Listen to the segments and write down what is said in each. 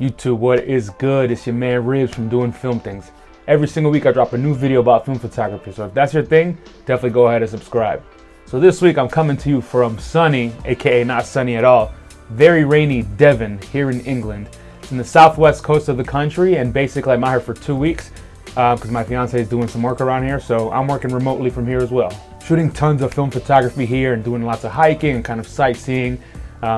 YouTube, what is good? It's your man Ribs from Doing Film Things. Every single week I drop a new video about film photography, so if that's your thing, definitely go ahead and subscribe. So this week I'm coming to you from sunny, aka not sunny at all, very rainy Devon here in England. It's in the southwest coast of the country, and basically I'm out here for 2 weeks because my fiance is doing some work around here, so I'm working remotely from here as well. Shooting tons of film photography here and doing lots of hiking and kind of sightseeing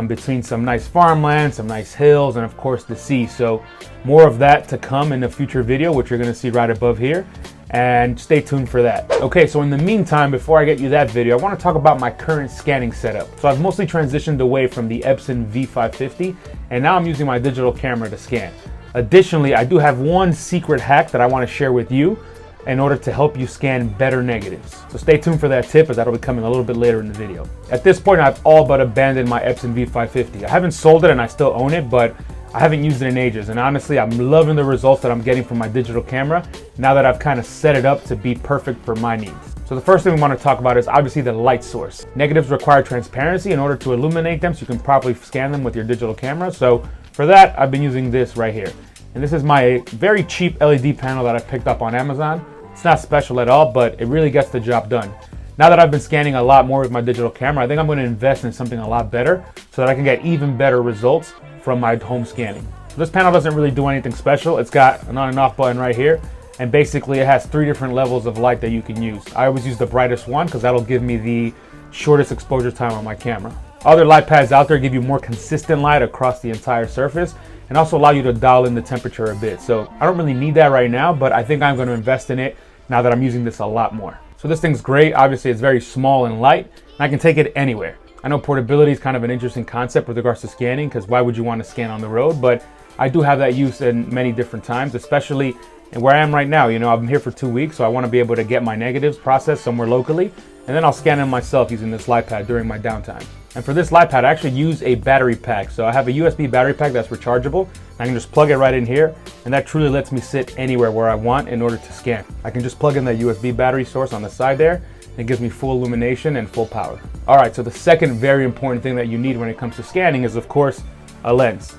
between some nice farmland, some nice hills, and of course the sea. So more of that to come in a future video, which you're gonna see right above here, and stay tuned for that. Okay, so in the meantime, before I get you that video, I wanna talk about my current scanning setup. So I've mostly transitioned away from the Epson V550, and now I'm using my digital camera to scan. Additionally, I do have one secret hack that I wanna share with you in order to help you scan better negatives. So stay tuned for that tip, as that'll be coming a little bit later in the video. At this point, I've all but abandoned my Epson V550. I haven't sold it and I still own it, but I haven't used it in ages. And honestly, I'm loving the results that I'm getting from my digital camera now that I've kind of set it up to be perfect for my needs. So the first thing we want to talk about is obviously the light source. Negatives require transparency in order to illuminate them so you can properly scan them with your digital camera. So for that, I've been using this right here. And this is my very cheap LED panel that I picked up on Amazon. It's not special at all, but it really gets the job done. Now that I've been scanning a lot more with my digital camera, I think I'm going to invest in something a lot better so that I can get even better results from my home scanning. So this panel doesn't really do anything special. It's got an on and off button right here, and basically it has 3 different levels of light that you can use. I always use the brightest one because that'll give me the shortest exposure time on my camera. Other light pads out there give you more consistent light across the entire surface and also allow you to dial in the temperature a bit. So I don't really need that right now, but I think I'm going to invest in it now that I'm using this a lot more. So this thing's great. Obviously it's very small and light, and I can take it anywhere. I know portability is kind of an interesting concept with regards to scanning, because why would you want to scan on the road? But I do have that use in many different times, especially in where I am right now. You know, I'm here for 2 weeks, so I want to be able to get my negatives processed somewhere locally, and then I'll scan them myself using this light pad during my downtime. And for this light pad, I actually use a battery pack. So I have a USB battery pack that's rechargeable. I can just plug it right in here, and that truly lets me sit anywhere where I want in order to scan. I can just plug in that USB battery source on the side there, and it gives me full illumination and full power. All right, so the second very important thing that you need when it comes to scanning is, of course, a lens.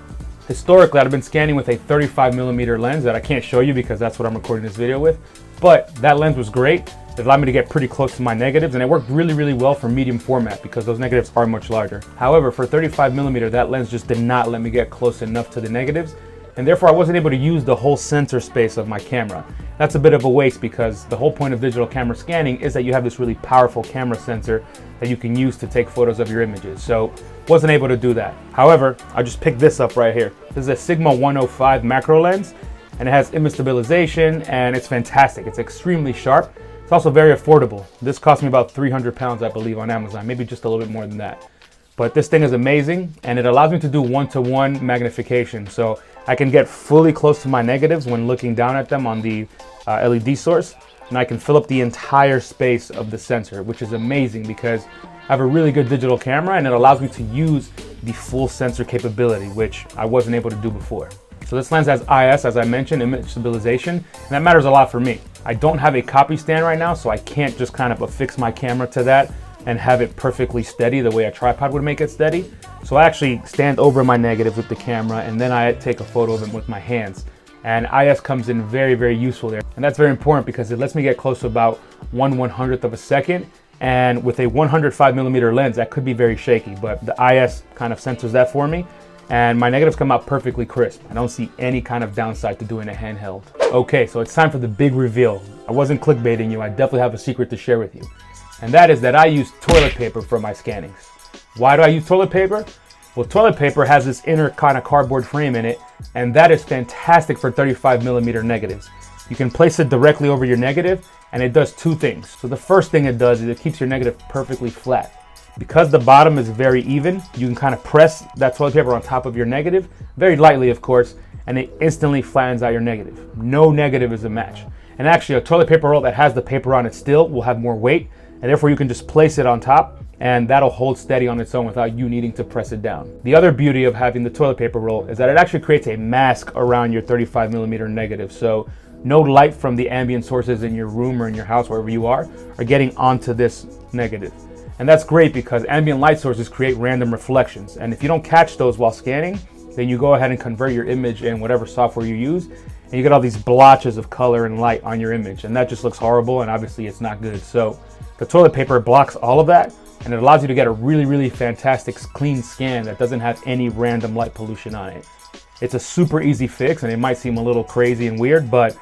Historically, I've been scanning with a 35mm lens that I can't show you because that's what I'm recording this video with, but that lens was great. It allowed me to get pretty close to my negatives, and it worked really, really well for medium format because those negatives are much larger. However, for 35mm, that lens just did not let me get close enough to the negatives, and therefore I wasn't able to use the whole sensor space of my camera. That's a bit of a waste because the whole point of digital camera scanning is that you have this really powerful camera sensor that you can use to take photos of your images. So wasn't able to do that. However, I just picked this up right here. This is a Sigma 105 macro lens, and it has image stabilization, and it's fantastic. It's extremely sharp. It's also very affordable. This cost me about 300 pounds, I believe, on Amazon, maybe just a little bit more than that. But this thing is amazing, and it allows me to do 1-to-1 magnification. So I can get fully close to my negatives when looking down at them on the LED source, and I can fill up the entire space of the sensor, which is amazing because I have a really good digital camera, and it allows me to use the full sensor capability, which I wasn't able to do before. So this lens has IS, as I mentioned, image stabilization, and that matters a lot for me. I don't have a copy stand right now, so I can't just kind of affix my camera to that and have it perfectly steady the way a tripod would make it steady. So I actually stand over my negatives with the camera, and then I take a photo of them with my hands. And IS comes in very, very useful there. And that's very important because it lets me get close to about 1/100th of a second. And with a 105mm lens, that could be very shaky, but the IS kind of censors that for me. And my negatives come out perfectly crisp. I don't see any kind of downside to doing a handheld. Okay, so it's time for the big reveal. I wasn't clickbaiting you, I definitely have a secret to share with you. And that is that I use toilet paper for my scannings. Why do I use toilet paper? Well, toilet paper has this inner kind of cardboard frame in it, and that is fantastic for 35mm negatives. You can place it directly over your negative, and it does 2 things. So the first thing it does is it keeps your negative perfectly flat. Because the bottom is very even, you can kind of press that toilet paper on top of your negative, very lightly of course, and it instantly flattens out your negative. No negative is a match. And actually a toilet paper roll that has the paper on it still will have more weight, and therefore you can just place it on top and that'll hold steady on its own without you needing to press it down. The other beauty of having the toilet paper roll is that it actually creates a mask around your 35mm negative. So no light from the ambient sources in your room or in your house, wherever you are getting onto this negative. And that's great because ambient light sources create random reflections. And if you don't catch those while scanning, then you go ahead and convert your image in whatever software you use, and you get all these blotches of color and light on your image, and that just looks horrible, and obviously it's not good. So the toilet paper blocks all of that, and it allows you to get a really fantastic clean scan that doesn't have any random light pollution on it. It's a super easy fix, and it might seem a little crazy and weird, but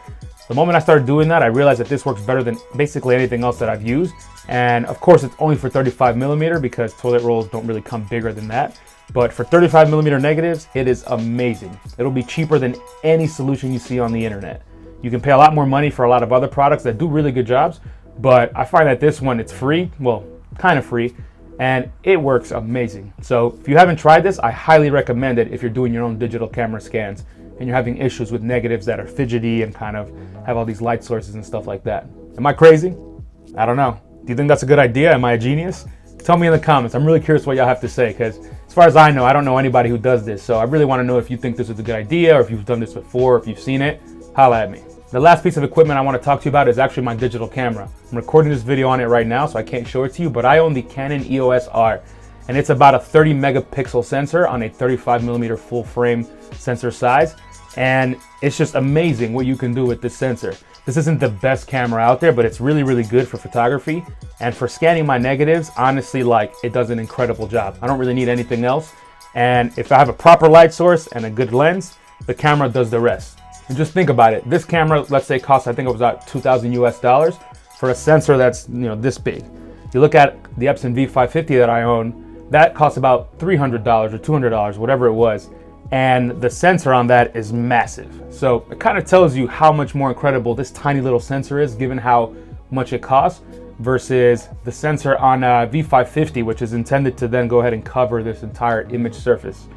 the moment I started doing that, I realized that this works better than basically anything else that I've used. And of course, it's only for 35mm because toilet rolls don't really come bigger than that. But for 35mm negatives, it is amazing. It'll be cheaper than any solution you see on the internet. You can pay a lot more money for a lot of other products that do really good jobs, but I find that this one, it's free, well, kind of free, and it works amazing. So if you haven't tried this, I highly recommend it if you're doing your own digital camera scans and you're having issues with negatives that are fidgety and kind of have all these light sources and stuff like that. Am I crazy? I don't know. Do you think that's a good idea? Am I a genius? Tell me in the comments. I'm really curious what y'all have to say, because as far as I know, I don't know anybody who does this. So I really want to know if you think this is a good idea, or if you've done this before, or if you've seen it. Holla at me. The last piece of equipment I want to talk to you about is actually my digital camera. I'm recording this video on it right now, so I can't show it to you, but I own the Canon EOS R, and it's about a 30 megapixel sensor on a 35mm full frame sensor size. And it's just amazing what you can do with this sensor. This isn't the best camera out there, but it's really good for photography. And for scanning my negatives, honestly, like, it does an incredible job. I don't really need anything else. And if I have a proper light source and a good lens, the camera does the rest. And just think about it. This camera, let's say, costs, I think it was about $2,000 US for a sensor that's, this big. You look at the Epson V550 that I own, that costs about $300 or $200, whatever it was. And the sensor on that is massive. So it kind of tells you how much more incredible this tiny little sensor is, given how much it costs, versus the sensor on a V550, which is intended to then go ahead and cover this entire image surface.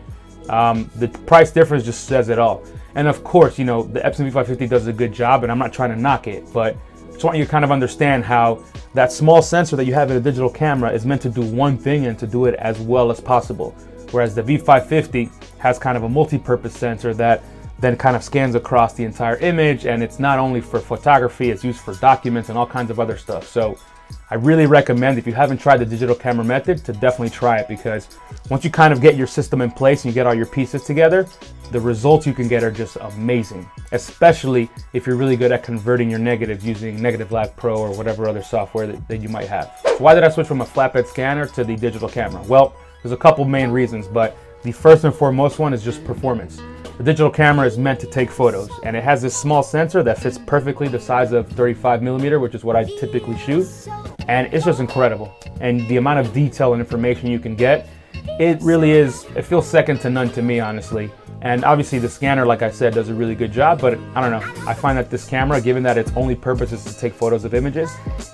The price difference just says it all. And of course, the Epson V550 does a good job, and I'm not trying to knock it, but I just want you to kind of understand how that small sensor that you have in a digital camera is meant to do one thing and to do it as well as possible. Whereas the V550 has kind of a multi-purpose sensor that then kind of scans across the entire image, and it's not only for photography, it's used for documents and all kinds of other stuff. So I really recommend, if you haven't tried the digital camera method, to definitely try it, because once you kind of get your system in place and you get all your pieces together, the results you can get are just amazing, especially if you're really good at converting your negatives using Negative Lab Pro or whatever other software that you might have. So why did I switch from a flatbed scanner to the digital camera? Well, there's a couple main reasons, but the first and foremost one is just performance. The digital camera is meant to take photos, and it has this small sensor that fits perfectly the size of 35mm, which is what I typically shoot, and it's just incredible. And the amount of detail and information you can get, it really is, it feels second to none to me, honestly. And obviously the scanner, like I said, does a really good job, but I don't know, I find that this camera, given that its only purpose is to take photos of images,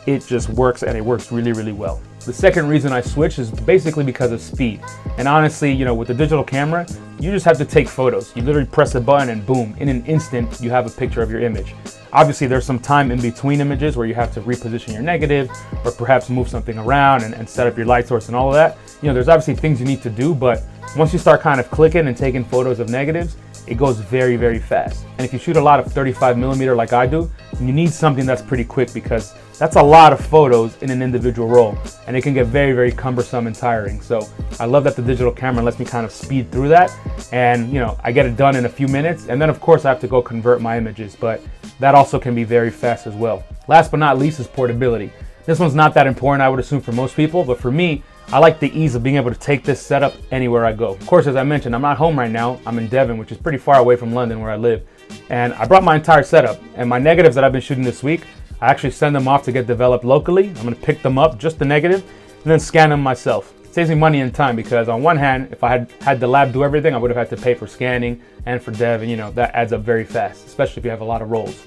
it just works, and it works really well. The second reason I switched is basically because of speed. And honestly, with the digital camera, you just have to take photos. You literally press a button and boom, in an instant, you have a picture of your image. Obviously, there's some time in between images where you have to reposition your negative, or perhaps move something around and set up your light source and all of that. There's obviously things you need to do, but once you start kind of clicking and taking photos of negatives, it goes very fast. And if you shoot a lot of 35mm like I do, you need something that's pretty quick, because that's a lot of photos in an individual roll, and it can get very cumbersome and tiring. So I love that the digital camera lets me kind of speed through that, and I get it done in a few minutes, and then of course I have to go convert my images, but that also can be very fast as well. Last but not least is portability. This one's not that important, I would assume, for most people, but for me, I like the ease of being able to take this setup anywhere I go. Of course, as I mentioned, I'm not home right now. I'm in Devon, which is pretty far away from London where I live. And I brought my entire setup, and my negatives that I've been shooting this week, I actually send them off to get developed locally. I'm gonna pick them up, just the negative, and then scan them myself. It saves me money and time, because on one hand, if I had the lab do everything, I would have had to pay for scanning and for dev, and that adds up very fast, especially if you have a lot of rolls.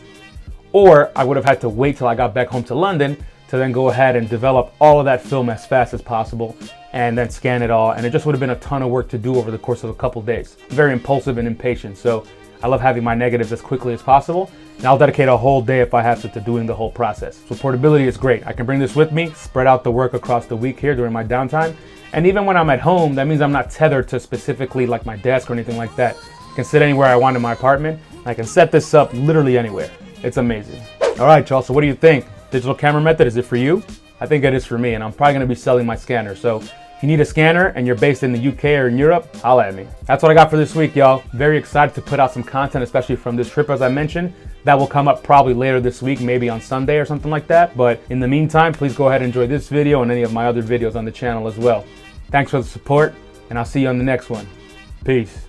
Or I would have had to wait till I got back home to London to then go ahead and develop all of that film as fast as possible and then scan it all. And it just would have been a ton of work to do over the course of a couple days. I'm very impulsive and impatient, so I love having my negatives as quickly as possible. And I'll dedicate a whole day if I have to doing the whole process. So portability is great. I can bring this with me, spread out the work across the week here during my downtime. And even when I'm at home, that means I'm not tethered to specifically like my desk or anything like that. I can sit anywhere I want in my apartment. I can set this up literally anywhere. It's amazing. All right, y'all, so what do you think? Digital camera method, is it for you? I think it is for me, and I'm probably gonna be selling my scanner. So If you need a scanner and you're based in the UK or in Europe, holla at me. That's what I got for this week, y'all. Very excited to put out some content, especially from this trip, as I mentioned. That will come up probably later this week, maybe on Sunday or something like that. But in the meantime, please go ahead and enjoy this video and any of my other videos on the channel as well. Thanks for the support, and I'll see you on the next one. Peace.